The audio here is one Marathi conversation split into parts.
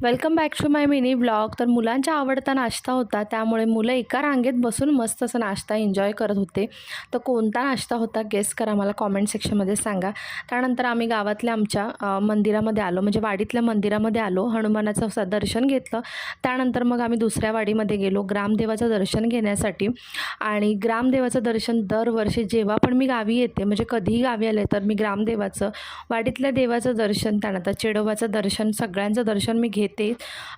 Welcome back to my mini blog. तर मुलांचा आवडता नाश्ता होता, त्यामुळे मुलं एका रांगेत बसून मस्त असा नाश्ता एन्जॉय करत होते. तर कोणता नाश्ता होता गेस करा, मला कॉमेंट सेक्शनमध्ये सांगा. त्यानंतर आम्ही गावातल्या आमच्या मंदिरामध्ये आलो, म्हणजे वाडीतल्या मंदिरामध्ये आलो, हनुमानाचं दर्शन घेतलं. त्यानंतर मग आम्ही दुसऱ्या वाडीमध्ये गेलो ग्रामदेवाचं दर्शन घेण्यासाठी. आणि ग्रामदेवाचं दर्शन दरवर्षी जेव्हा पण मी गावी येते, म्हणजे कधीही गावी आले तर मी ग्रामदेवाचं, वाडीतल्या देवाचं दर्शन, त्यानंतर चेडोबाचं दर्शन, सगळ्यांचं दर्शन मी घेते,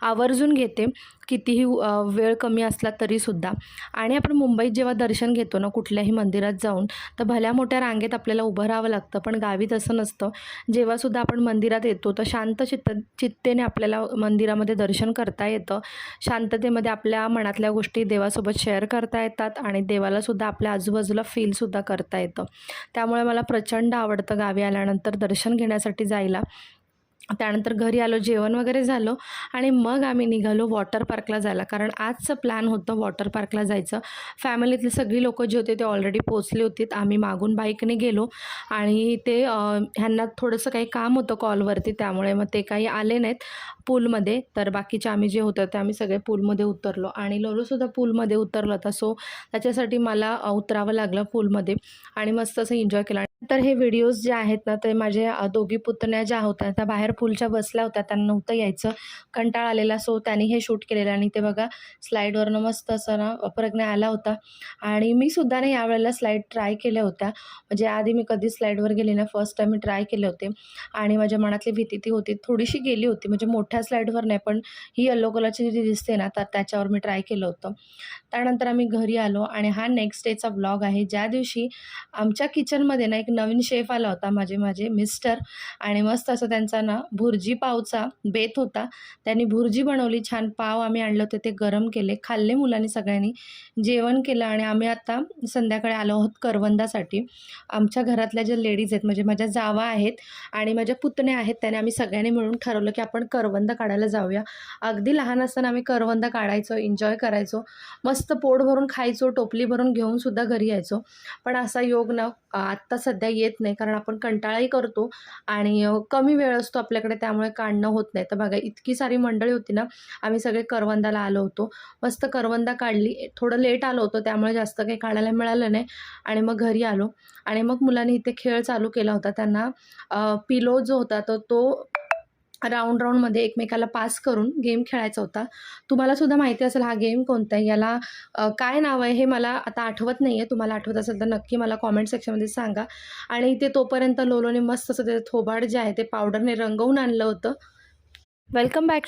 आवर्जून घेते, कितीही वेळ कमी असला तरीसुद्धा. आणि आपण मुंबईत जेव्हा दर्शन घेतो ना कुठल्याही मंदिरात जाऊन, तर भल्या मोठ्या रांगेत आपल्याला उभं राहावं लागतं, पण गावी तसं नसतं. जेव्हासुद्धा आपण मंदिरात येतो तर शांत चित्तेने आपल्याला मंदिरामध्ये दर्शन करता येतं. शांततेमध्ये आपल्या मनातल्या गोष्टी देवासोबत शेअर करता येतात आणि देवालासुद्धा आपल्या आजूबाजूला फीलसुद्धा करता येतं. त्यामुळे मला प्रचंड आवडतं गावी आल्यानंतर दर्शन घेण्यासाठी जायला. त्यानंतर घरी आलो, जेवण वगैरे झालं आणि मग आम्ही निघालो वॉटर पार्कला जायला, कारण आजचं प्लॅन होतं वॉटर पार्कला जायचं. फॅमिलीतली सगळी लोकं जे होते ते ऑलरेडी पोचले होते. आम्ही मागून बाईकने गेलो आणि ते ह्यांना थोडंसं काही काम होतं कॉलवरती, त्यामुळे मग ते काही आले नाहीत पूलमध्ये. तर बाकीचे आम्ही जे होतं ते आम्ही सगळे पूलमध्ये उतरलो आणि लोलूसुद्धा पूलमध्ये उतरलं होता, सो त्याच्यासाठी मला उतरावं लागलं पूलमध्ये आणि मस्त असं एन्जॉय केला. तर हे व्हिडिओज जे आहेत ना, ते माझे दोघी पुतण्या ज्या होत्या त्या बाहेर पूलच्या बसल्या होत्या, त्यांना नव्हतं यायचं, कंटाळा आलेला, सो त्यांनी हे शूट केलेलं. आणि ते बघा स्लाईडवरनं मस्त असं ना प्रज्ञा आला होता. आणि मी सुद्धा ना यावेळेला स्लाईड ट्राय केल्या होत्या, म्हणजे आधी मी कधी स्लाईडवर गेले ना, फर्स्ट टाईम मी ट्राय केले होते आणि माझ्या मनातली भीती ती होती, थोडीशी गेली होती, म्हणजे मोठ्या स्लाईडवर नाही, पण ही येलो कलरची जी दिसते ना, तर त्याच्यावर मी ट्राय केलं होतं. त्यानंतर आम्ही घरी आलो आणि हा नेक्स्ट डेचा व्लॉग आहे, ज्या दिवशी आमच्या किचनमध्ये ना एक नवीन शेफ आला होता, माझे मिस्टर. आणि मस्त असं त्यांचा ना भुर्जी पावचा बेत होता. त्यांनी भुर्जी बनवली, छान पाव आम्ही आणले होते, ते गरम केले, खाल्ले मुलांनी सगळ्यांनी, जेवण केलं. आणि आम्ही आता संध्याकाळी आलो आहोत करवंदासाठी. आमच्या घरातल्या ज्या लेडीज आहेत, म्हणजे माझ्या जावा आहेत आणि माझ्या पुतण्या आहेत, त्याने आम्ही सगळ्यांनी मिळून ठरवलं की आपण करवंद काढायला जाऊया. अगदी लहान असताना आम्ही करवंद काढायचो, एन्जॉय करायचो, मस्त पोट भरून खायचो, टोपली भरून घेऊनसुद्धा घरी यायचो. पण असा योग ना आत्ता सध्या येत नाही, कारण आपण कंटाळाही करतो आणि कमी वेळ असतो आपल्याकडे, त्यामुळे काढणं होत नाही. तर बघा इतकी सारी मंडळी होती ना, आम्ही सगळे करवंदाला आलो होतो, मस्त करवंदा काढली. थोडं लेट आलो होतो त्यामुळे जास्त काही काढायला मिळालं नाही आणि मग घरी आलो. आणि मग मुलांनी इथे खेळ चालू केला होता. त्यांना पिलो जो होता तो राऊंडमध्ये एकमेकाला पास करून गेम खेळायचा होता. तुम्हाला सुद्धा माहिती असेल हा गेम कोणता आहे, याला काय नाव आहे हे मला आता आठवत नाही आहे. तुम्हाला आठवत असेल तर नक्की मला कॉमेंट सेक्शनमध्ये सांगा. आणि ते तोपर्यंत लोलोने मस्त असं ते थोबाड जे आहे ते पावडरने रंगवून आणलं होतं. Welcome back.